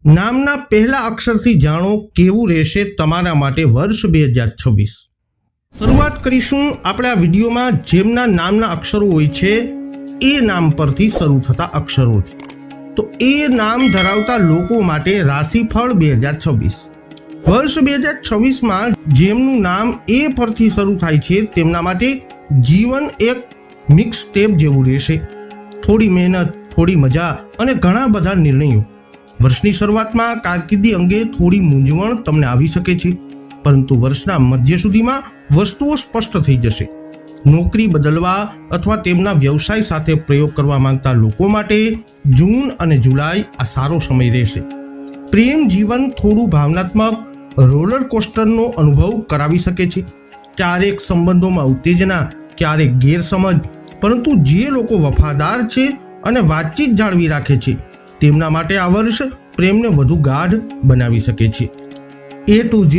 નામના પહેલા અક્ષરથી જાણો કેવું રહેશે તમારા માટે વર્ષ 2026। શરૂઆત કરીશું આપણે આ વિડીયોમાં જેમના નામના અક્ષરો હોય છે એ નામ પરથી શરૂ થતા અક્ષરોથી। તો એ નામ ધરાવતા લોકો માટે રાશિફળ 2026। વર્ષ 2026માં જેમનું નામ એ પરથી શરૂ થાય છે તેમના માટે જીવન એક મિક્સ સ્ટેપ જેવું રહેશે। થોડી મહેનત, થોડી મજા અને ઘણા બધા નિર્ણયો। વર્ષની શરૂઆતમાં કારકિર્દી અંગે થોડી મૂંઝવણ તમને આવી શકે છે, પરંતુ વર્ષના મધ્ય સુધીમાં વસ્તુઓ સ્પષ્ટ થઈ જશે। નોકરી બદલવા અથવા તેમના વ્યવસાય સાથે પ્રયોગ કરવા માંગતા લોકો માટે જૂન અને જુલાઈ આ સારો સમય રહેશે। પ્રેમ જીવન થોડું ભાવનાત્મક રોલર કોસ્ટરનો અનુભવ કરાવી શકે છે। ક્યારેક સંબંધોમાં ઉત્તેજના, ક્યારેક ગેરસમજ, પરંતુ જે લોકો વફાદાર છે અને વાતચીત જાળવી રાખે છે તેમના માટે આ વર્ષ પ્રેમને વધુ ગાઢ બનાવી શકે છે। A to Z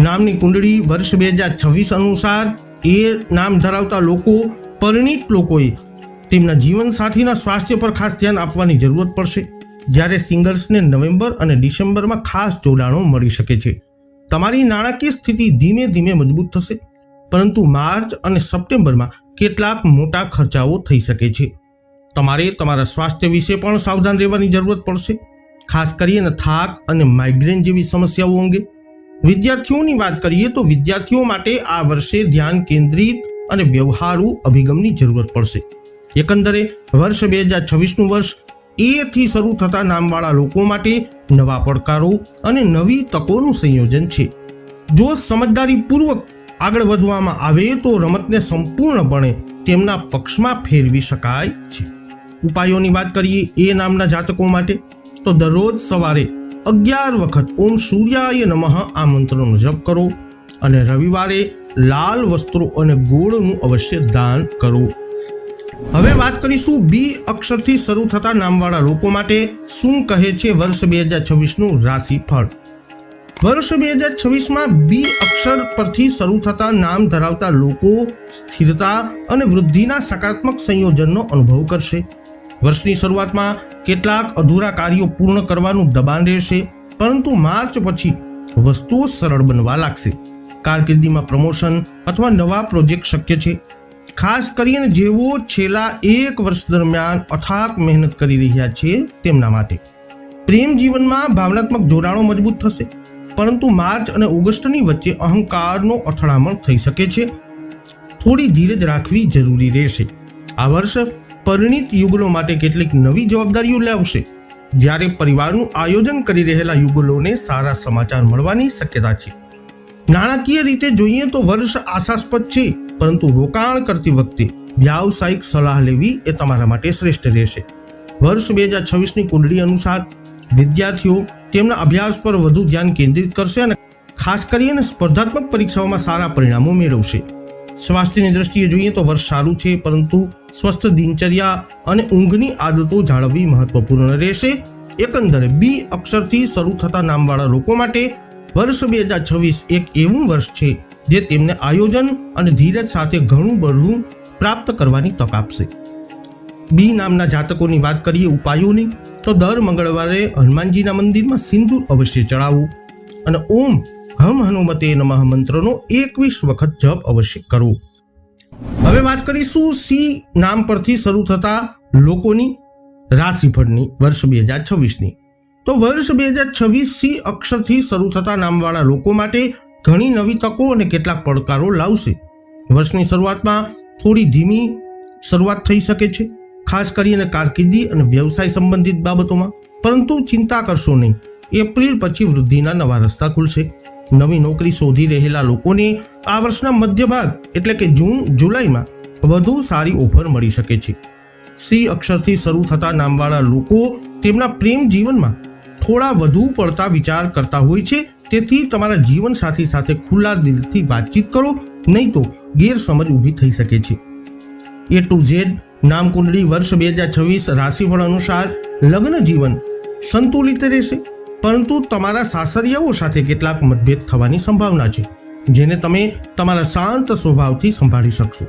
નામની કુંડળી વર્ષ 2026 અનુસાર એ નામ ધરાવતા લોકો, પરિણીત લોકોએ તેમના જીવનસાથીના સ્વાસ્થ્ય પર ખાસ ધ્યાન આપવાની જરૂરત પડશે, જ્યારે સિંગલ્સને નવેમ્બર અને ડિસેમ્બરમાં ખાસ જોડાણો મળી શકે છે। તમારી નાણાકીય સ્થિતિ ધીમે ધીમે મજબૂત થશે, પરંતુ માર્ચ અને સપ્ટેમ્બરમાં કેટલાક મોટા ખર્ચાઓ થઈ શકે છે। તમારે તમારા સ્વાસ્થ્ય વિશે પણ સાવધાન રહેવાની જરૂરત પડશે, ખાસ કરીને થાક અને માઇગ્રેન જેવી સમસ્યાઓ અંગે। વિદ્યાર્થીઓની વાત કરીએ તો વિદ્યાર્થીઓ માટે આ વર્ષે ધ્યાન કેન્દ્રિત અને વ્યવહારુ અભિગમની જરૂરત પડશે। એકંદરે વર્ષ 2026નું વર્ષ એ થી શરૂ થતા નામવાળા લોકો માટે નવા પડકારો અને નવી તકોનું સંયોજન છે। જો સમજદારીપૂર્વક આગળ વધવામાં આવે તો રમતને સંપૂર્ણપણે તેમના પક્ષમાં ફેરવી શકાય છે। ઉપાયોની વાત કરીએ એ નામના જાતકો માટે તો દરરોજ સવારે 11 વખત ઓમ સૂર્યાય નમઃ આ મંત્રનો જપ કરો અને રવિવારે લાલ વસ્ત્રો અને ગોળનું અવશ્ય દાન કરો। હવે વાત કરીશું બી અક્ષરથી શરૂ થતા નામવાળા લોકો માટે શું કહે છે વર્ષ 2026નું રાશિફળ। વર્ષ 2026માં બી અક્ષર પરથી શરૂ થતા નામ ધરાવતા લોકો સ્થિરતા અને વૃદ્ધિના સકારાત્મક સંયોજનનો અનુભવ કરશે। વર્ષની શરૂઆતમાં કેટલાક અધૂરા કાર્યો પૂર્ણ કરવાનું દબાણ રહેશે, પરંતુ માર્ચ પછી વસ્તુઓ સરળ બનવા લાગશે। કારકિર્દીમાં પ્રમોશન અથવા નવા પ્રોજેક્ટ શક્ય છે, ખાસ કરીને જેઓ છેલ્લા 1 વર્ષ દરમિયાન અથાગ મહેનત કરી રહ્યા છે તેમના માટે। પ્રેમ જીવનમાં ભાવનાત્મક જોડાણો મજબૂત થશે, પરંતુ માર્ચ અને ઓગસ્ટની વચ્ચે અહંકારનો અથડામણ થઈ શકે છે। થોડી ધીરજ રાખવી જરૂરી રહેશે। આ વર્ષ પરિણીત યુગલો માટે કેટલીક નવી જવાબદારીઓ લાવશે, જ્યારે પરિવારનું આયોજન કરી રહેલા યુગલોને સારા સમાચાર મળવાની શક્યતા છે। નાણાકીય રીતે જોઈએ તો વર્ષ આશાસ્પદ છે, પરંતુ રોકાણ કરતી વખતે વ્યાવસાયિક સલાહ લેવી એ તમારા માટે શ્રેષ્ઠ રહેશે। વર્ષ 2026ની કુંડળી અનુસાર વિદ્યાર્થીઓ તેમના અભ્યાસ પર વધુ ધ્યાન કેન્દ્રિત કરશે અને ખાસ કરીને સ્પર્ધાત્મક પરીક્ષાઓમાં સારા પરિણામો મેળવશે। સ્વાસ્થ્યની દ્રષ્ટિએ જોઈએ તો વર્ષ સારું છે, પરંતુ સ્વસ્થ દિનચર્યા અને ઊંઘની આદતો જાળવવી મહત્વપૂર્ણ રહેશે। એકંદરે બી અક્ષરથી શરૂ થતા નામવાળા લોકો માટે વર્ષ 2026 એક એવું વર્ષ છે જે તેમને આયોજન અને ધીરજ સાથે ઘણું બધું પ્રાપ્ત કરવાની તક આપશે। બી નામના જાતકોની વાત કરીએ ઉપાયોની તો દર મંગળવારે હનુમાનજીના મંદિરમાં સિંદૂર અવશ્ય ચડાવવું અને ઓમ હમ હનુમતે નમઃ મંત્રનો 21 વખત જપ અવશ્ય કરવો। હવે વાત કરીશું સી નામ પરથી શરૂ થતા લોકોની રાશિફળની વર્ષ 2026ની। તો વર્ષ 2026 સી અક્ષરથી શરૂ થતા નામવાળા લોકો માટે ઘણી નવી તકો અને કેટલાક પડકારો લાવશે। વર્ષની શરૂઆતમાં થોડી ધીમી શરૂઆત થઈ શકે છે, ખાસ કરીને કારકિર્દી અને વ્યવસાય સંબંધિત બાબતોમાં, પરંતુ ચિંતા કરશો નહીં, એપ્રિલ પછી વૃદ્ધિના નવા રસ્તા ખુલશે। નવી નોકરી શોધી રહેલા લોકોને આ વર્ષના મધ્ય ભાગ એટલે કે જૂન જુલાઈમાં વધુ સારી ઓફર મળી શકે છે। સી અક્ષરથી શરૂ થતા નામવાળા લોકો તેમના પ્રેમ જીવનમાં થોડા વધુ પડતા વિચાર કરતા હોય છે, તેથી તમારા જીવનસાથી સાથે ખુલ્લા દિલથી વાતચીત કરો, નહીં તો ગેરસમજ ઊભી થઈ શકે છે। A to Z નામ કુંડળી વર્ષ 2026 રાશિફળ અનુસાર લગ્ન જીવન સંતુલિત રહેશે, પરંતુ તમારા સાસરિયાઓ સાથે કેટલાક મતભેદ થવાની સંભાવના છે, જેને તમે તમારા શાંત સ્વભાવથી સંભાળી શકશો।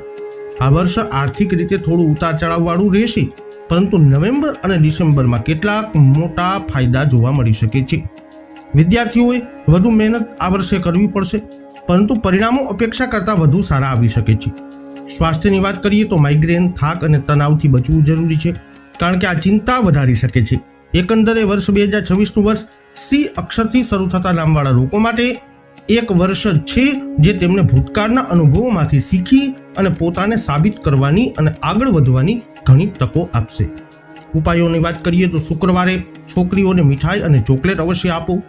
આ વર્ષ આર્થિક રીતે થોડું ઉતાર ચઢાવ વાળું રહેશે, પરંતુ નવેમ્બર અને ડિસેમ્બરમાં કેટલાક મોટા ફાયદા જોવા મળી શકે છે. વિદ્યાર્થીઓએ વધુ મહેનત આ વર્ષે કરવી પડશે, પરંતુ પરિણામો અપેક્ષા કરતાં વધુ સારા આવી શકે છે. સ્વાસ્થ્યની વાત કરીએ તો માઇગ્રેન, થાક અને તણાવથી બચવું જરૂરી છે, કારણ કે આ ચિંતા વધારી શકે છે. એકંદરે વર્ષ 2026નું વર્ષ સી અક્ષરથી શરૂ થતા નામવાળા લોકો માટે એક વર્ષ છે જે તેમને ભૂતકાળના અનુભવોમાંથી શીખી અને પોતાને સાબિત કરવાની અને આગળ વધવાની ઘણી તકો આપશે. ઉપાયોની વાત કરીએ તો શુક્રવારે છોકરીઓને મીઠાઈ અને ચોકલેટ અવશ્ય આપો.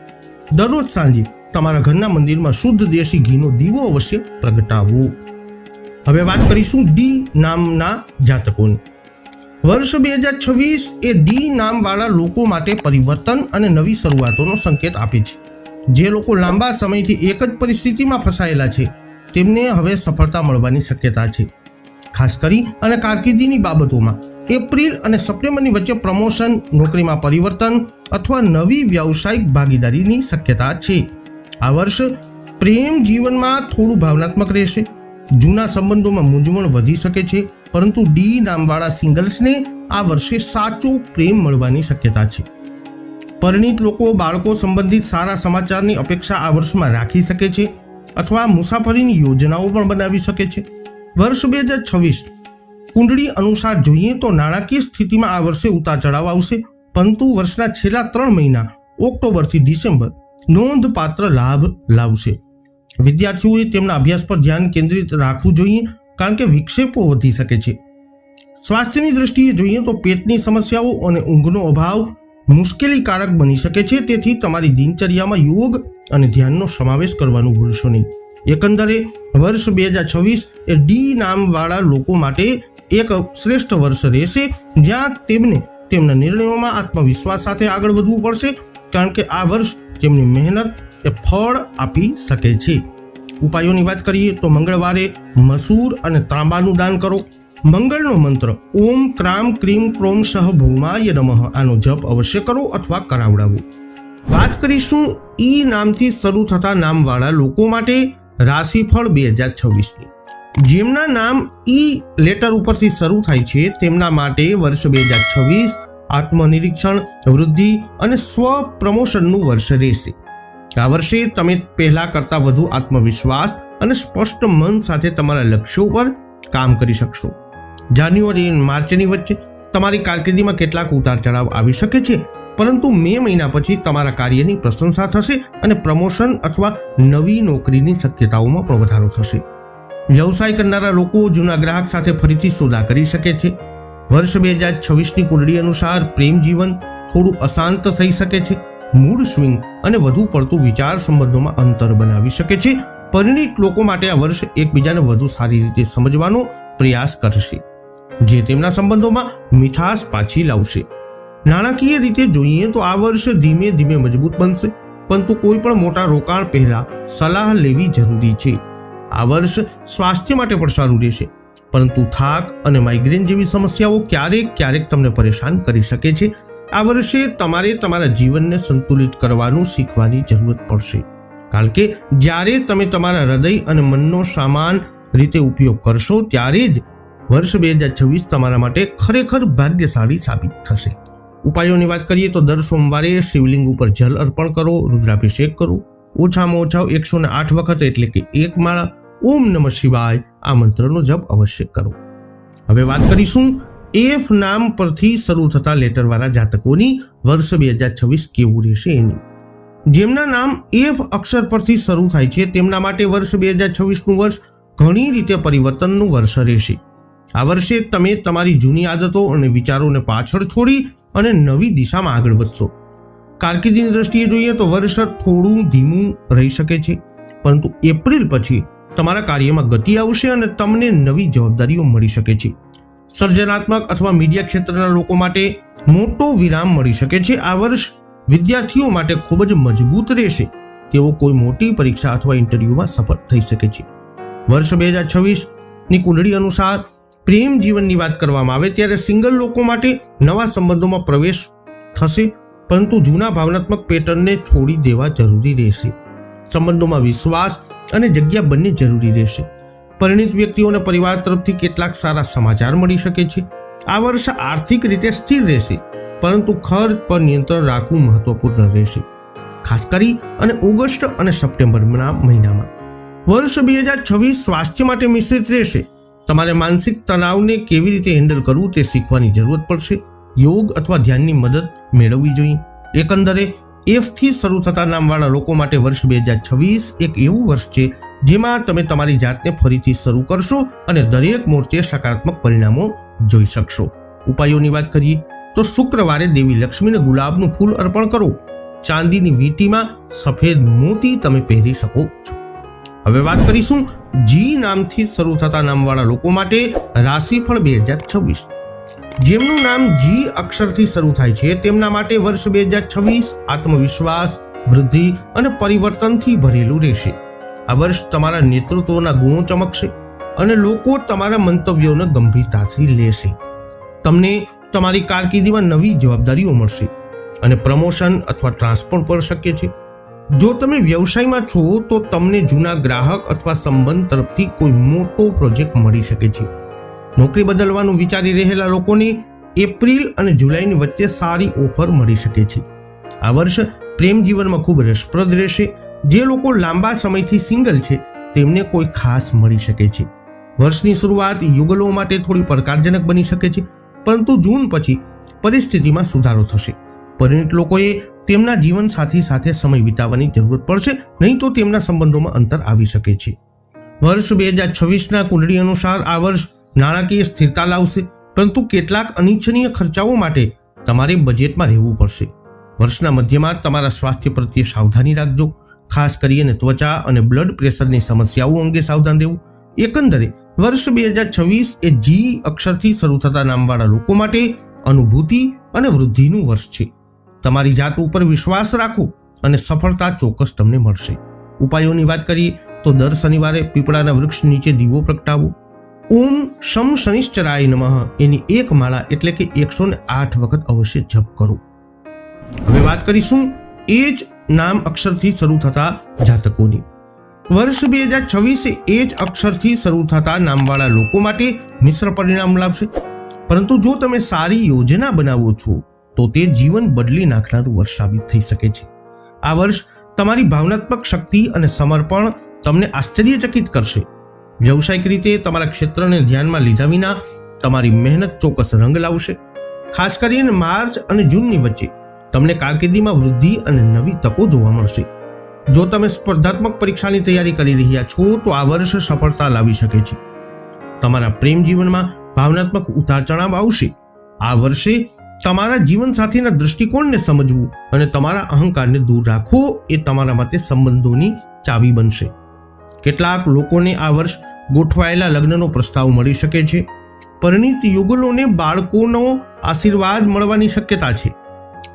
દરરોજ સાંજે તમારા ઘરના મંદિરમાં શુદ્ધ દેશી ઘીનો દીવો અવશ્ય પ્રગટાવો. હવે વાત કરીશું ડી નામના જાતકોની. વર્ષ 2026 એ ડી નામવાળા લોકો માટે પરિવર્તન અને નવી શરૂઆતોનો સંકેત આપે છે. જે લોકો લાંબા સમયથી એક જ પરિસ્થિતિમાં ફસાયેલા છે તેમને હવે સફળતા મળવાની શક્યતા છે. ખાસ કરી અને કારકિર્દીની બાબતોમાં એપ્રિલ અને સપ્ટેમ્બરની વચ્ચે પ્રમોશન, નોકરીમાં પરિવર્તન અથવા નવી વ્યવસાયિક ભાગીદારીની શક્યતા છે. આ વર્ષ પ્રેમ જીવનમાં થોડું ભાવનાત્મક રહેશે. જૂના સંબંધોમાં મૂંઝવણ વધી શકે છે, પરંતુ ડી નામવાળા સિંગલ્સને આ વર્ષે સાચો પ્રેમ મળવાની શક્યતા છે. પરિણીત લોકો બાળકો સંબંધિત સારા સમાચારની અપેક્ષા આ વર્ષમાં રાખી શકે છે અથવા મુસાફરીની યોજનાઓ પણ બનાવી શકે છે. વર્ષ 2026 કુંડળી અનુસાર જોઈએ તો નાણાકીય સ્થિતિમાં આ વર્ષે ઉતાર ચઢાવ આવશે, પરંતુ વર્ષના છેલ્લા 3 મહિના ઓક્ટોબરથી ડિસેમ્બર નોંધપાત્ર લાભ લાવશે. વિદ્યાર્થીઓએ તેમના અભ્યાસ પર ધ્યાન કેન્દ્રિત રાખવું જોઈએ, કારણ કે વિક્ષેપો વધી શકે છે. સ્વાસ્થ્યની દ્રષ્ટિએ જોઈએ તો પેટની સમસ્યાઓ અને ઊંઘનો અભાવ મુશ્કેલીકારક બની શકે છે, તેથી તમારી દિનચર્યામાં યોગ અને ધ્યાનનો સમાવેશ કરવાનું ભૂલશો નહીં. એકંદરે વર્ષ 2026 એ ડી નામવાળા લોકો માટે એક શ્રેષ્ઠ વર્ષ રહેશે, જ્યાં તેમને તેમના નિર્ણયોમાં આત્મવિશ્વાસ સાથે આગળ વધવું પડશે, કારણ કે આ વર્ષ તેમની મહેનત એ ફળ આપી શકે છે. ઉપાયોની વાત કરીએ તો મંગળવારે મસૂર અને તાંબાનું દાન કરો. મંગળનો મંત્ર ઓમ ક્રામ ક્રીમ ક્રોમ સહ ભૌમાય નમઃ આનો જપ અવશ્ય કરો અથવા કરાવડાવો. વાત કરીશું ઈ નામથી શરૂ થતા નામવાળા લોકો માટે રાશિફળ 2026ની. જેમના નામ ઈ લેટર ઉપરથી શરૂ થાય છે તેમના માટે વર્ષ 2026 આત્મનિરીક્ષણ, વૃદ્ધિ અને સ્વ પ્રમોશનનું વર્ષ રહેશે. આ વર્ષે તમે પહેલા કરતાં વધુ આત્મવિશ્વાસ અને સ્પષ્ટ મન સાથે તમારા લક્ષ્યો પર કામ કરી શકશો. જાન્યુઆરી અને માર્ચની વચ્ચે તમારી કારકિર્દીમાં કેટલાક ઉતાર ચઢાવ આવી શકે છે, પરંતુ મે મહિના પછી તમારા કાર્યની પ્રશંસા થશે અને પ્રમોશન અથવા નવી નોકરીની શક્યતાઓમાં પણ વધારો થશે. વ્યવસાય કરનારા લોકો જૂના ગ્રાહક સાથે ફરીથી સોદા કરી શકે છે. વર્ષ 2026ની કુંડળી અનુસાર પ્રેમ જીવન થોડું અશાંત થઈ શકે છે. મૂડ સ્વિંગ અને વધુ પડતું વિચાર સંબંધોમાં અંતર બનાવી શકે છે. પરિણીત લોકો માટે આ વર્ષ એકબીજાને વધુ સારી રીતે સમજવાનો પ્રયાસ કરશે, જે તેમના સંબંધોમાં મીઠાશ પાછી લાવશે. નાણાકીય રીતે જોઈએ તો આ વર્ષ ધીમે ધીમે મજબૂત બનશે, પરંતુ કોઈ પણ મોટા રોકાણ પહેલા સલાહ લેવી જરૂરી છે. આ વર્ષ સ્વાસ્થ્ય માટે પણ સારું રહેશે, પરંતુ થાક અને માઇગ્રેન જેવી સમસ્યાઓ ક્યારેક તમને પરેશાન કરી શકે છે. આ વર્ષે તમારે તમારા જીવનને સંતુલિત કરવાનું શીખવાની જરૂરત પડશે, કારણ કે જ્યારે તમે તમારા હૃદય અને મનનો સમાન રીતે ઉપયોગ કરશો ત્યારે જ વર્ષ 2026 તમારા માટે ખરેખર ભાગ્યશાળી સાબિત થશે. ઉપાયોની વાત કરીએ તો દર સોમવારે શિવલિંગ ઉપર જલ અર્પણ કરો, રુદ્રાભિષેક કરો. ઓછામાં ઓછા 108 વખત એટલે કે 1 માળા ઓમ નમઃ શિવાય આ મંત્રનો જપ અવશ્ય કરો. હવે વાત કરીશું એફ નામ પરથી શરૂ થતા લેટરવાળા જાતકોની વર્ષ 2026 કેવું રહેશે એની. જેમના નામ એફ અક્ષર પરથી શરૂ થાય છે તેમના માટે વર્ષ 2026નું વર્ષ ઘણી રીતે પરિવર્તનનું વર્ષ રહેશે. આ વર્ષે તમે તમારી જૂની આદતો અને વિચારોને પાછળ છોડી અને નવી દિશામાં આગળ વધશો. કારકિર્દીની દ્રષ્ટિએ જોઈએ તો વર્ષ થોડું ધીમું રહી શકે છે, પરંતુ એપ્રિલ પછી તમારા કાર્યમાં ગતિ આવશે અને તમને નવી જવાબદારીઓ મળી શકે છે. સર્જનાત્મક અથવા મીડિયા ક્ષેત્રના લોકો માટે મોટો વિરામ મળી શકે છે. આ વર્ષ વિદ્યાર્થીઓ માટે ખૂબ જ મજબૂત રહેશે. તેઓ કોઈ મોટી પરીક્ષા અથવા ઇન્ટરવ્યુમાં સફળ થઈ શકે છે. વર્ષ 2026ની કુંડળી અનુસાર પ્રેમ જીવનની વાત કરવામાં આવે ત્યારે સિંગલ લોકો માટે નવા સંબંધોમાં પ્રવેશ થશે, પરંતુ જૂના ભાવનાત્મક પેટર્નને છોડી દેવા જરૂરી રહેશે. સંબંધોમાં વિશ્વાસ અને જગ્યા બંને જરૂરી રહેશે. પરિણીત વ્યક્તિઓને પરિવાર તરફથી કેટલાક સારા સમાચાર મળી શકે છે. આ વર્ષ આર્થિક રીતે સ્થિર રહેશે, પરંતુ ખર્ચ પર નિયંત્રણ રાખવું મહત્વપૂર્ણ રહેશે, ખાસ કરી અને ઓગસ્ટ અને સપ્ટેમ્બરના મહિનામાં. વર્ષ 2026 સ્વાસ્થ્ય માટે મિશ્રિત રહેશે. તમારે માનસિક તણાવને કેવી રીતે હેન્ડલ કરવું તે શીખવાની જરૂરત પડશે. યોગ અથવા ધ્યાનની મદદ મેળવવી જોઈએ. એકંદરે એફ થી શરૂ થતા નામવાળા લોકો માટે વર્ષ 2026 એક એવું વર્ષ છે જેમાં તમે તમારી જાતને ફરીથી શરૂ કરશો અને દરેક મોરચે સકારાત્મક પરિણામો જોઈ શકશો. ઉપાયોની વાત કરીએ તો શુક્રવારે દેવી લક્ષ્મીને ગુલાબનું ફૂલ અર્પણ કરો. ચાંદીની વીંટીમાં સફેદ મોતી તમે પહેરી શકો છો. હવે વાત કરીશું જી નામથી શરૂ થતા નામવાળા લોકો માટે રાશિફળ 2026. જેમનું નામ જી અક્ષરથી શરૂ થાય છે તેમના માટે વર્ષ 2026 આત્મવિશ્વાસ, વૃદ્ધિ અને પરિવર્તનથી ભરેલું રહેશે. આ વર્ષ તમારા નેતૃત્વના ગુણો ચમકશે અને લોકો તમારા મંતવ્યોને ગંભીરતાથી લેશે. તમને તમારી કારકિર્દીમાં નવી જવાબદારીઓ મળશે અને પ્રમોશન અથવા ટ્રાન્સફર પણ શક્ય છે. જો તમે વ્યવસાયમાં છો તો તમને જૂના ગ્રાહક અથવા સંબંધ તરફથી કોઈ મોટો પ્રોજેક્ટ મળી શકે છે. નોકરી બદલવાનું વિચારી રહેલા લોકોને એપ્રિલ અને જુલાઈની વચ્ચે સારી ઓફર મળી શકે છે. આ વર્ષ પ્રેમ જીવનમાં ખૂબ રસપ્રદ રહેશે. જે લોકો લાંબા સમયથી સિંગલ છે તેમને કોઈ ખાસ મળી શકે છે. વર્ષની શરૂઆત યુગલો માટે થોડી પડકારજનક બની શકે છે, પરંતુ જૂન પછી પરિસ્થિતિમાં સુધારો થશે. પરિણીત લોકોએ તેમના જીવનસાથી સાથે સમય વિતાવવાની જરૂરત પડશે, નહીં તો તેમના સંબંધોમાં અંતર આવી શકે છે. વર્ષ 2026ના કુંડળી અનુસાર આ વર્ષ નાણાકીય સ્થિરતા લાવશે, પરંતુ કેટલાક અનિચ્છનીય ખર્ચાઓ માટે તમારે બજેટમાં રહેવું પડશે. વર્ષના મધ્યમાં તમારા સ્વાસ્થ્ય પ્રત્યે સાવધાની રાખજો, ખાસ કરીને ત્વચા અને બ્લડ પ્રેશરની સમસ્યાઓ અંગે સાવધાન રહેવું. એકંદરે વર્ષ 2026 એ જી અક્ષરથી શરૂ થતા નામવાળા લોકો માટે અનુભૂતિ અને વૃદ્ધિનું વર્ષ છે. તમારી જાત ઉપર વિશ્વાસ રાખો અને સફળતા ચોક્કસ તમને મળશે. ઉપાયોની વાત કરીએ તો દર શનિવારે પીપળાના વૃક્ષ નીચે દીવો પ્રગટાવો. ઓમ શમ શનિશ્ચરાય નમઃ એની એક માળા એટલે કે 108 વખત અવશ્ય જપ કરો. હવે વાત કરીશું એ જ નામ અક્ષરથી શરૂ થતા જાતકોની. વર્ષ 2026 એ જ અક્ષરથી શરૂ થતા નામવાળા લોકો માટે મિશ્ર પરિણામ લાવશે, પરંતુ જો તમે સારી યોજના બનાવો છો તો તે જીવન બદલી નાખનારું વર્ષ સાબિત થઈ શકે છે. આ વર્ષ તમારી ભાવનાત્મક શક્તિ અને સમર્પણ તમને આશ્ચર્યચકિત કરશે. વ્યવસાયિક રીતે તમારા ક્ષેત્રને ધ્યાનમાં લીધા વિના તમારી મહેનત ચોક્કસ રંગ લાવશે. ખાસ કરીને માર્ચ અને જૂનની વચ્ચે તમને કારકિર્દીમાં વૃદ્ધિ અને નવી તકો જોવા મળશે. જો તમે સ્પર્ધાત્મક પરીક્ષાની તૈયારી કરી રહ્યા છો તો આ વર્ષ સફળતા લાવી શકે છે. તમારા પ્રેમ જીવનમાં ભાવનાત્મક ઉતાર ચઢાવ આવશે. આ વર્ષે તમારા જીવનસાથીના દૃષ્ટિકોણને સમજવું અને તમારા અહંકારને દૂર રાખવો એ તમારા માટે સંબંધોની ચાવી બનશે. કેટલાક લોકોને આ વર્ષ ગોઠવાયેલા લગ્નનો પ્રસ્તાવ મળી શકે છે. પરિણીત યુગલોને બાળકોનો આશીર્વાદ મળવાની શક્યતા છે.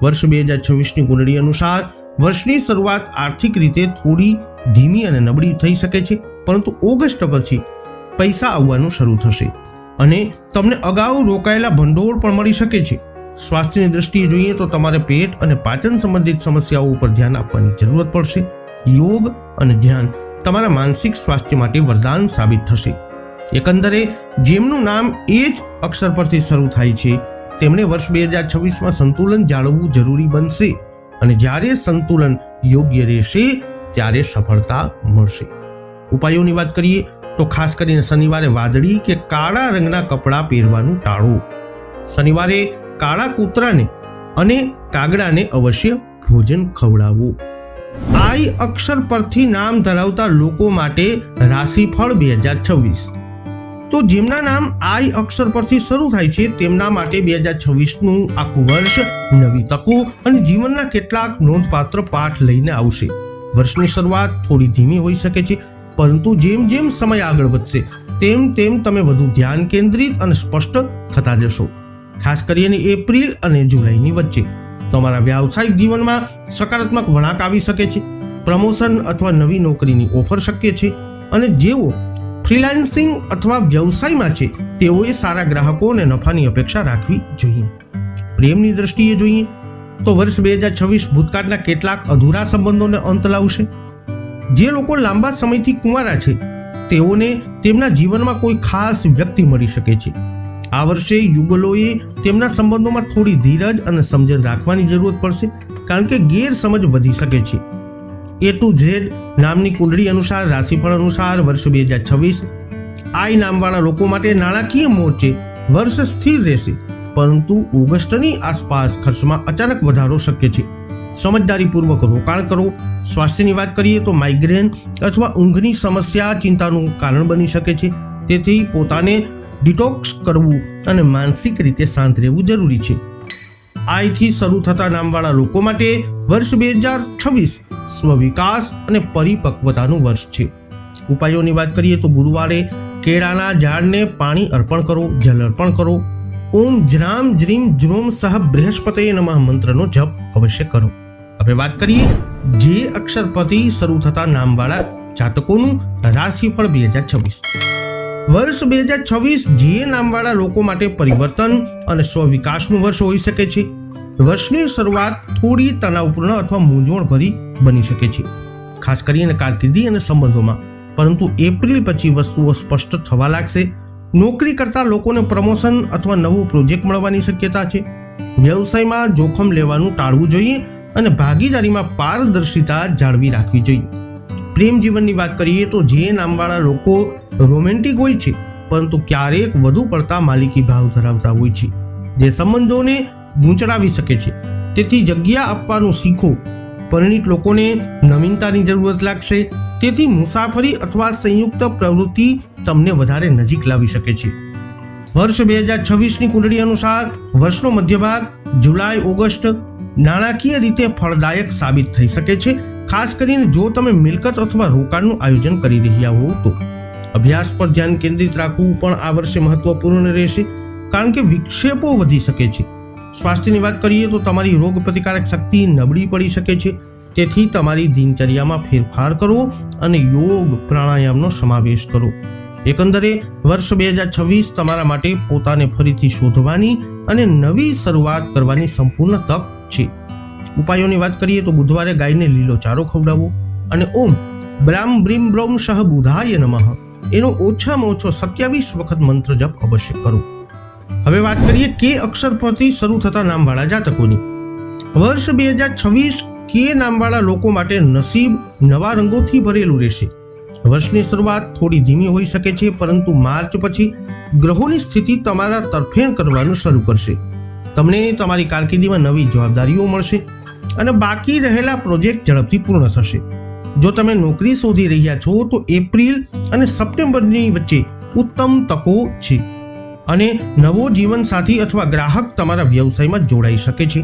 વર્ષ 2026ની કુંડળી અનુસાર વર્ષની શરૂઆત આર્થિક રીતે થોડી ધીમી અને નબળી થઈ શકે છે, પરંતુ ઓગસ્ટ પછી પૈસા આવવાનું શરૂ થશે અને તમને અગાઉ રોકાયેલા ભંડોળ પણ મળી શકે છે. સ્વાસ્થ્યની દ્રષ્ટિએ જોઈએ તો તમારે પેટ અને પાચન સંબંધિત સમસ્યાઓ ઉપર ધ્યાન આપવાની જરૂરત પડશે. યોગ અને ધ્યાન તમારા માનસિક સ્વાસ્થ્ય માટે વરદાન સાબિત થશે. એકંદરે જેમનું નામ એ જ અક્ષર પરથી શરૂ થાય છે તેમણે વર્ષ 2026માં સંતુલન જાળવવું જરૂરી બનશે અને જ્યારે સંતુલન યોગ્ય રહેશે ત્યારે સફળતા મળશે. ઉપાયોની વાત કરીએ તો ખાસ કરીને શનિવારે વાદળી કે કાળા રંગના કપડાં પહેરવાનું ટાળો. શનિવારે કાળા કૂતરાને અને કાગડાને અવશ્ય ભોજન ખવડાવવું. આઈ અક્ષર પરથી નામ ધરાવતા લોકો માટે રાશિફળ 2026. તો જેમના નામ આઈ અક્ષર પરથી શરૂ થાય છે તેમના માટે 2026નું આખું વર્ષ નવી તકો અને જીવનના કેટલાક નોંધપાત્ર પાઠ લઈને આવશે. વર્ષની શરૂઆત થોડી ધીમી હોઈ શકે છે, પરંતુ જેમ જેમ સમય આગળ વધશે તેમ તેમ તમે વધુ ધ્યાન કેન્દ્રિત અને સ્પષ્ટ થતા જશો. ખાસ કરીને એપ્રિલ અને જુલાઈની વચ્ચે તમારા વ્યાવસાયિક જીવનમાં સકારાત્મક વળાંક આવી શકે છે. પ્રમોશન અથવા નવી નોકરીની ઓફર શક્ય છે અને જેઓ ફ્રીલાન્સિંગ અથવા વ્યવસાયમાં છે તેઓએ સારા ગ્રાહકો અને નફાની અપેક્ષા રાખવી જોઈએ. પ્રેમની દ્રષ્ટિએ જોઈએ તો વર્ષ 2026 ભૂતકાળના કેટલાક અધૂરા સંબંધોને અંત લાવશે. જે લોકો લાંબા સમયથી કુંવારા છે તેઓને તેમના જીવનમાં કોઈ ખાસ વ્યક્તિ મળી શકે છે. આ વર્ષે યુગલોએ તેમના સંબંધોમાં થોડી ધીરજ અને સમજણ રાખવાની જરૂરત પડશે, કારણ કે ગેરસમજ વધી શકે છે. A to Z નામની કુંડળી અનુસાર, રાશિફળ અનુસાર વર્ષ 2026 આઈ નામવાળા લોકો માટે નાણાકીય મોરચે વર્ષ સ્થિર રહેશે, પરંતુ ઓગસ્ટની આસપાસ ખર્ચમાં અચાનક વધારો શક્ય છે. સમજદારીપૂર્વક રોકાણ કરો. સ્વાસ્થ્યની વાત કરીએ તો માઇગ્રેન અથવા ઊંઘની સમસ્યા ચિંતાનું કારણ બની શકે છે, તેથી પોતાને ડિટોક્સ કરવું અને માનસિક રીતે શાંત રહેવું જરૂરી છે. આઈથી શરૂ થતા નામવાળા લોકો માટે વર્ષ 2026 સ્વવિકાસ અને પરિપક્વતાનું વર્ષ છે. ઉપાયોની વાત કરીએ તો ગુરુવારે કેળાના ઝાડને પાણી અર્પણ કરો, જલ અર્પણ કરો. ઓમ જ્રામ જ્રીમ જ્રોમ સહ બૃહસ્પતયે નમઃ મંત્રનો જપ અવશ્ય કરો. હવે વાત કરીએ જે અક્ષર પરથી શરૂ થતા નામવાળા જાતકોનું રાશિફળ 2026. વર્ષ 2026 જે નામવાળા લોકો માટે પરિવર્તન અને સ્વવિકાસનું વર્ષ હોઈ શકે છે. વર્ષની શરૂઆત થોડી તણાવપૂર્ણ અથવા મૂંઝવણભરી બની શકે છે, ખાસ કરીને કારકિર્દી અને સંબંધોમાં, પરંતુ એપ્રિલ પછી વસ્તુઓ સ્પષ્ટ થવા લાગશે. નોકરી કરતા લોકોને પ્રમોશન અથવા નવું પ્રોજેક્ટ મળવાની શક્યતા છે. વ્યવસાયમાં જોખમ લેવાનું ટાળવું જોઈએ અને ભાગીદારીમાં પારદર્શિતા જાળવી રાખવી જોઈએ. પ્રેમ જીવનની વાત કરીએ તો જે નામવાળા લોકો રોમેન્ટિક હોય છે, પરંતુ ક્યારેક વધુ પડતા માલિકી ભાવ ધરાવતા હોય છે, જે સંબંધોને ગૂંચળાવી શકે છે. તેથી જગ્યા આપવાનું શીખો. પરિણીત લોકોને નવીનતાની જરૂરત લાગશે, તેથી મુસાફરી અથવા સંયુક્ત પ્રવૃત્તિ તમને વધારે નજીક લાવી શકે છે. વર્ષ 2026ની કુંડળી અનુસાર વર્ષનો મધ્ય ભાગ જુલાઈ ઓગસ્ટ નાણાકીય રીતે ફળદાયક સાબિત થઈ શકે છે, ખાસ કરીને જો તમે મિલકત અથવા રોકાણનું આયોજન કરી રહ્યા હો તો. અભ્યાસ પર ધ્યાન કેન્દ્રિત રાખવું પણ આ વર્ષે મહત્વપૂર્ણ રહેશે, કારણ કે વિક્ષેપો વધી શકે છે. સ્વાસ્થ્યની વાત કરીએ તો તમારી રોગ પ્રતિકારક શક્તિ નબળી પડી શકે છે, તેથી તમારી દિનચર્યામાં ફેરફાર કરો અને યોગ પ્રાણાયામનો સમાવેશ કરો. એકંદરે વર્ષ 2026 તમારા માટે પોતાને ફરીથી શોધવાની અને નવી શરૂઆત કરવાની સંપૂર્ણ તક છે. ઉપાયોની વાત કરીએ તો બુધવારે ગાયને લીલો ચારો ખવડાવો અને ઓમ બ્રામ બ્રીમ બ્રોમ સહ બુધાય નમઃ એનો ઓછામાં ઓછો 27 વખત મંત્ર જપ અવશ્ય કરો. હવે વાત કરીએ કે અક્ષર પરથી શરૂ થતા નામવાળા જાતકોની. વર્ષ 2026 કે નામવાળા લોકો માટે નસીબ નવા રંગોથી ભરેલું રહેશે. વર્ષની શરૂઆત થોડી ધીમી હોઈ શકે છે, પરંતુ માર્ચ પછી ગ્રહોની સ્થિતિ તમારા તરફેણ કરવાનું શરૂ કરશે. તમને તમારી કારકિર્દીમાં નવી જવાબદારીઓ મળશે અને બાકી રહેલા પ્રોજેક્ટ ઝડપથી પૂર્ણ થશે. જો તમે નોકરી શોધી રહ્યા છો તો એપ્રિલ અને સપ્ટેમ્બરની વચ્ચે ઉત્તમ તકો છે અને નવો જીવનસાથી અથવા ગ્રાહક તમારા વ્યવસાયમાં જોડાઈ શકે છે,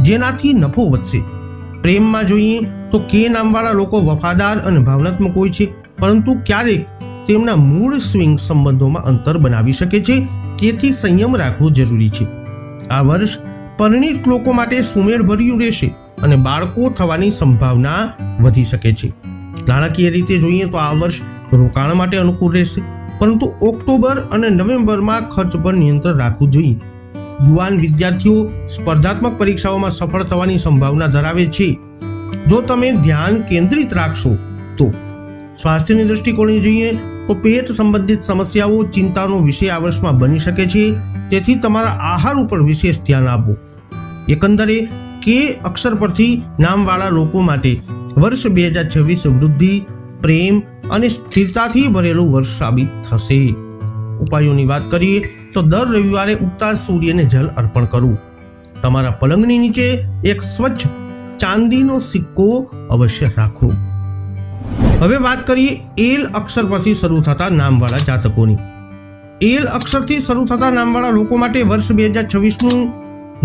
જેનાથી નફો વધશે. પ્રેમમાં જોઈએ તો કે નામવાળા લોકો વફાદાર અને ભાવનાત્મક હોય છે, પરંતુ ક્યારેક તેમના મૂળ સ્વિંગ સંબંધોમાં અંતર બનાવી શકે છે, તેથી સંયમ રાખવો જરૂરી છે. આ વર્ષ પરિણીત લોકો માટે સુમેળભર્યું રહેશે અને બાળકો થવાની સંભાવના વધી શકે છે. નાણાકીય રીતે જોઈએ તો આ વર્ષ રોકાણ માટે અનુકૂળ રહેશે, પરંતુ ઓક્ટોબર અને નવેમ્બરમાં ખર્ચ પર નિયંત્રણ રાખવું જોઈએ. યુવાન વિદ્યાર્થીઓ સ્પર્ધાત્મક પરીક્ષાઓમાં સફળ થવાની સંભાવના ધરાવે છે, જો તમે ધ્યાન કેન્દ્રિત રાખશો તો. સ્વાસ્થ્યની દૃષ્ટિકોણે જોઈએ તો પેટ સંબંધિત સમસ્યાઓ ચિંતાનો વિષય આ વર્ષમાં બની શકે છે, તેથી તમારા આહાર ઉપર વિશેષ ધ્યાન આપો. એકંદરે કે અક્ષર પરથી નામવાળા લોકો માટે વર્ષ 2026 વૃદ્ધિ, પ્રેમ અને સ્થિરતાથી ભરેલું વર્ષ સાબિત થશે. ઉપાયોની વાત કરીએ તો દર રવિવારે ઉગતા સૂર્યને જલ અર્પણ કરવું. તમારા પલંગની નીચે એક સ્વચ્છ ચાંદીનો સિક્કો અવશ્ય રાખો. હવે વાત કરીએ એલ અક્ષર પરથી શરૂ થતા નામવાળા જાતકોની. એલ અક્ષરથી શરૂ થતા નામવાળા લોકો માટે વર્ષ 2026નું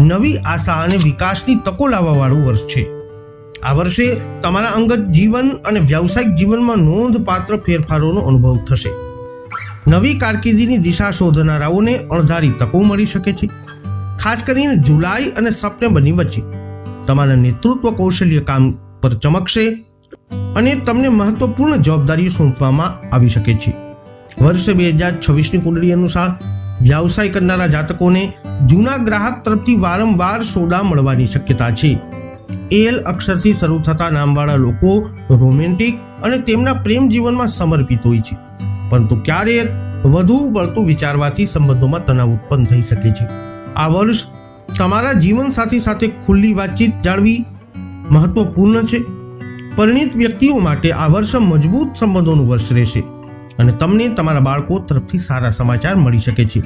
નવી આશા અને વિકાસની તકો લાવવાવાળું વર્ષ છે. આ વર્ષે તમારા અંગત જીવન અને વ્યાવસાયિક જીવનમાં નોંધપાત્ર ફેરફારોનો અનુભવ થશે. નવી કારકિર્દીની દિશા શોધનારાઓને અણધારી તકો મળી શકે છે, ખાસ કરીને જુલાઈ અને સપ્ટેમ્બરની વચ્ચે. તમારા નેતૃત્વ કૌશલ્ય કામ પર ચમકશે અને તમને મહત્વપૂર્ણ જવાબદારીઓ સોંપવામાં આવી શકે છે. વર્ષ 2026ની કુંડળી અનુસાર વ્યવસાય કરનારા જાતકોને જૂના ગ્રાહક તરફથી વારંવાર સોદા મળવાની શક્યતા છે. એલ અક્ષરથી શરૂ થતા નામવાળા લોકો રોમેન્ટિક અને તેમના પ્રેમ જીવનમાં સમર્પિત હોય છે, પરંતુ ક્યારેક વધુ પડતું વિચારવાથી સંબંધોમાં તણાવ ઉત્પન્ન થઈ શકે છે. આ વર્ષ તમારા જીવનસાથી સાથે ખુલ્લી વાતચીત જાળવી મહત્વપૂર્ણ છે. પરિણીત વ્યક્તિઓ માટે આ વર્ષ મજબૂત સંબંધોનું વર્ષ રહેશે અને તમને તમારા બાળકો તરફથી સારા સમાચાર મળી શકે છે.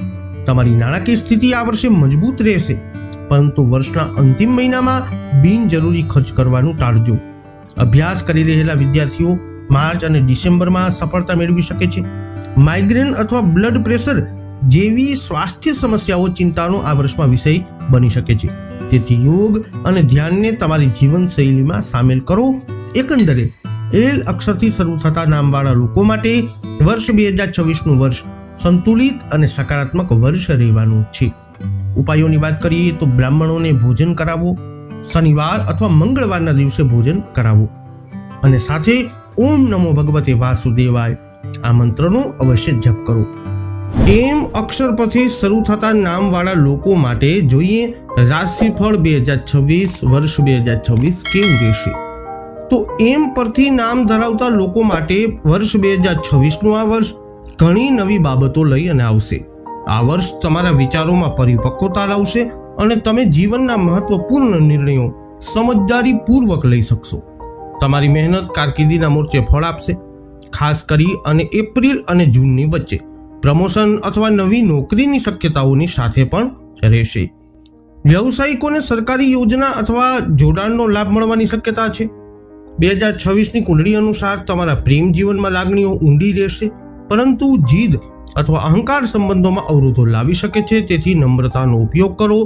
તમારી નાણાકીય સ્થિતિ આ વર્ષે મજબૂત રહેશે, પરંતુ વર્ષના અંતિમ મહિનામાં બિનજરૂરી ખર્ચ કરવાનું ટાળજો. અભ્યાસ કરી રહેલા વિદ્યાર્થીઓ માર્ચ અને ડિસેમ્બરમાં સફળતા મેળવી શકે છે. માઇગ્રેન અથવા બ્લડ પ્રેશર જેવી સ્વાસ્થ્ય સમસ્યાઓ ચિંતાનો આ વર્ષમાં વિષય બની શકે છે. તેથી યોગ અને ધ્યાનને તમારી જીવનશૈલીમાં સામેલ કરો. એકંદરે એલ અક્ષરથી શરૂ થતા નામવાળા લોકો માટે વર્ષ 2026નું વર્ષ સંતુલિત અને સકારાત્મક વર્ષ રહેવાનું છે. ઉપાયોની વાત કરીએ તો બ્રાહ્મણોને ભોજન કરાવો, શનિવાર અથવા મંગળવારના દિવસે ભોજન કરાવો અને સાથે ઓમ નમો ભગવતે વાસુદેવાય આ મંત્રનો અવશ્ય જપ કરો. એમ અક્ષર પરથી શરૂ થતા નામવાળા લોકો માટે જોઈએ રાશિફળ 2026 વર્ષ 2026 કેવું રહેશે. તો એમ પરથી નામ ધરાવતા લોકો માટે વર્ષ 2026નું આ વર્ષ ઘણી નવી બાબતો લઈ અને આવશે. આ વર્ષ તમારા વિચારોમાં પરિપક્વતા લાવશે અને તમે જીવનના મહત્વપૂર્ણ નિર્ણયો સમજદારીપૂર્વક લઈ શકશો. તમારી મહેનત કારકિર્દીના મોરચે ફળ આપશે. ખાસ કરી અને એપ્રિલ અને જૂનની વચ્ચે પ્રમોશન અથવા નવી નોકરીની શક્યતાઓની સાથે પણ રહેશે. વ્યવસાયિકોને સરકારી યોજના અથવા જોડાણનો લાભ મળવાની શક્યતા છે. 2026ની કુંડળી અનુસાર તમારા પ્રેમ જીવનમાં લાગણીઓ ઊંડી રહેશે, પરંતુ જીદ અથવા અહંકાર સંબંધોમાં અવરોધો લાવી શકે છે. તેથી નમ્રતાનો ઉપયોગ કરો.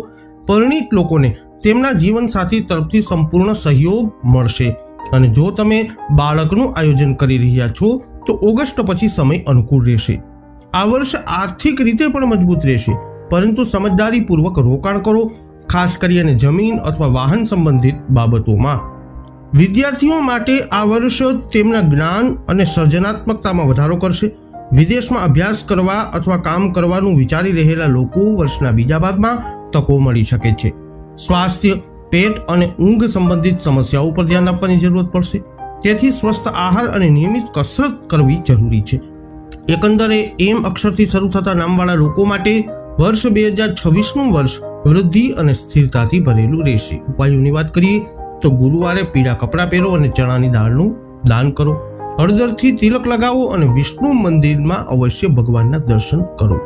પરિણીત લોકોને તેમના જીવનસાથી તરફથી સંપૂર્ણ સહયોગ મળશે અને જો તમે બાળકનું આયોજન કરી રહ્યા છો તો ઓગસ્ટ પછી સમય અનુકૂળ રહેશે. આ વર્ષ આર્થિક રીતે પણ મજબૂત રહેશે, પરંતુ સમજદારીપૂર્વક રોકાણ કરો, ખાસ કરીને જમીન અથવા વાહન સંબંધિત બાબતોમાં. વિદ્યાર્થીઓ માટે આ વર્ષ તેમના જ્ઞાન અને સર્જનાત્મકતામાં વધારો કરશે. વિદેશમાં અભ્યાસ કરવા અથવા કામ કરવાનું વિચારી રહેલા લોકો વર્ષના બીજા ભાગમાં તકો મળી શકે છે. સ્વાસ્થ્ય, પેટ અને ઊંઘ સંબંધિત સમસ્યાઓ પર ધ્યાન આપવાની જરૂરત પડશે. તેથી સ્વસ્થ આહાર અને નિયમિત કસરત કરવી જરૂરી છે. એકંદરે એમ અક્ષરથી શરૂ થતા નામવાળા લોકો માટે વર્ષ 2026નું વર્ષ વૃદ્ધિ અને સ્થિરતાથી ભરેલું રહેશે. ઉપાયોની વાત કરીએ તો ગુરુવારે પીળા કપડાં પહેરો અને ચણાની દાળનું દાન કરો. હળદરથી તિલક લગાવો અને વિષ્ણુ મંદિરમાં અવશ્ય ભગવાનના દર્શન કરો.